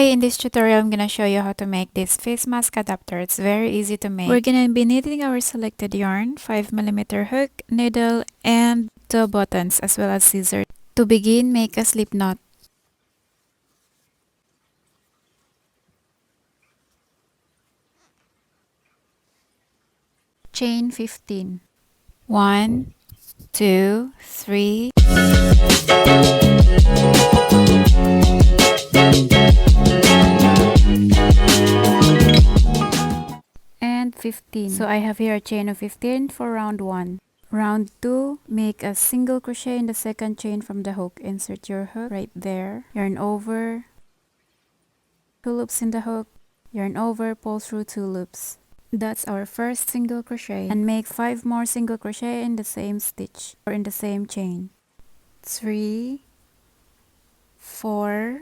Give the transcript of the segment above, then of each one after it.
Hi, in this tutorial, I'm gonna show you how to make this face mask adapter. It's very easy to make. We're gonna be needing our selected yarn, 5mm hook, needle, and 2 buttons as well as scissors. To begin, make a slip knot. Chain 15. 1, 2, 3. And 15. So I have here a chain of 15 for round 1. Round 2, make a single crochet in the second chain from the hook. Insert your hook right there. Yarn over, 2 loops in the hook, yarn over, pull through 2 loops. That's our first single crochet, and make 5 more single crochet in the same stitch or in the same chain. 3, 4,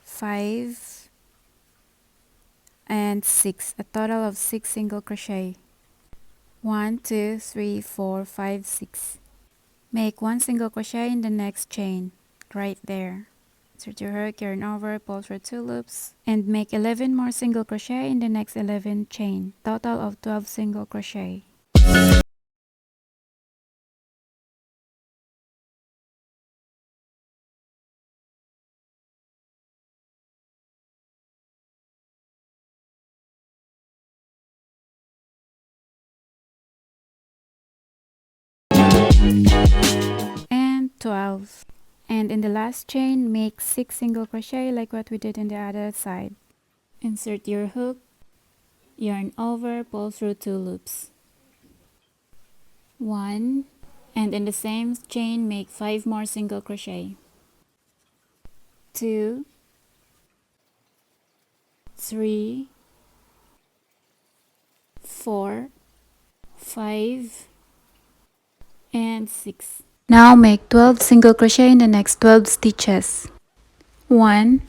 5, and 6. A total of 6 single crochet. 1, 2, 3, 4, 5, 6. Make 1 single crochet in the next chain right there. Insert your hook, yarn over, pull through 2 loops, and make 11 more single crochet in the next 11 chain. Total of 12 single crochet. And 12. And in the last chain, make 6 single crochet like what we did in the other side. Insert your hook, yarn over, pull through 2 loops. 1, and in the same chain, make 5 more single crochet. 2, 3, 4, 5, and 6. Now make 12 single crochet in the next 12 stitches. 1,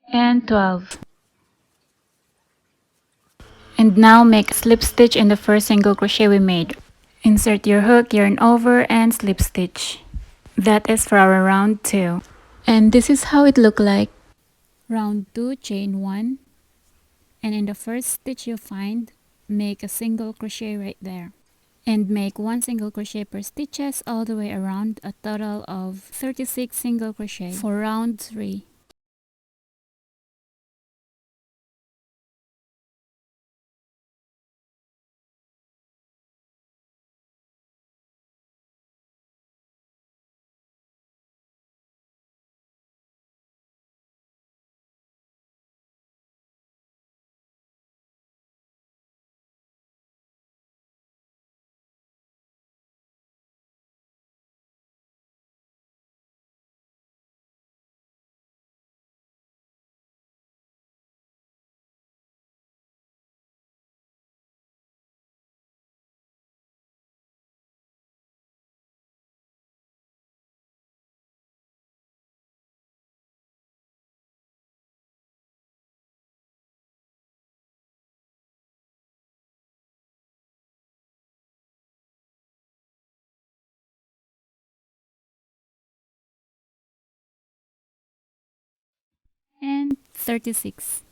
and 12. And now make a slip stitch in the first single crochet we made. Insert your hook, yarn over, and slip stitch. That is for our round 2. And this is how it look like. Round 2, chain 1, and in the first stitch you find, make a single crochet right there. And make 1 single crochet per stitches all the way around, a total of 36 single crochet for round 3. And 36.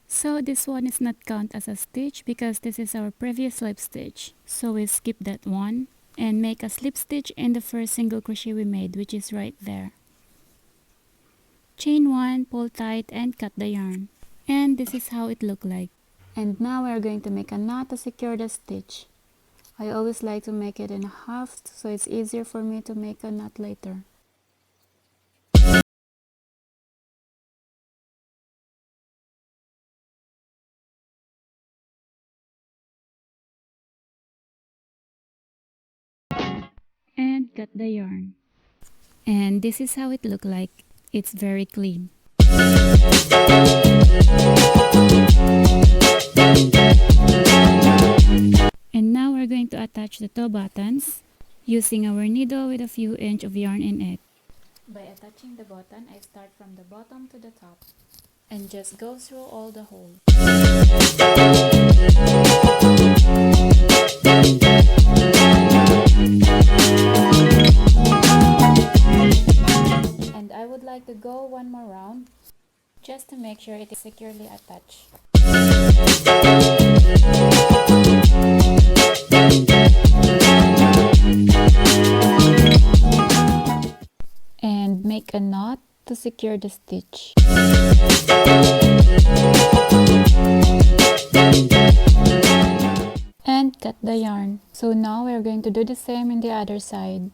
So this one is not count as a stitch because this is our previous slip stitch. So we skip that one and make a slip stitch in the first single crochet we made, which is right there. Chain 1, pull tight, and cut the yarn. And this is how it look like. And now we are going to make a knot to secure the stitch. I always like to make it in half so it's easier for me to make a knot later. And cut the yarn. And this is how it look like. It's very clean. And now we're going to attach attach the toe buttons using our needle with a few inches of yarn in it. By attaching the button, I start from the bottom to the top and just go through all the holes. And I would like to go one more round just to make sure it is securely attached. And make a knot to secure the stitch. And cut the yarn. So now we're going to do the same in the other side.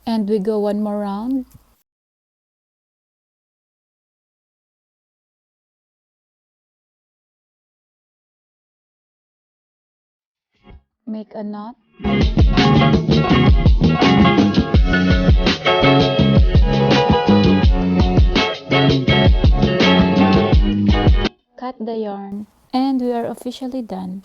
And we go one more round. Make a knot. Cut the yarn. And we are officially done.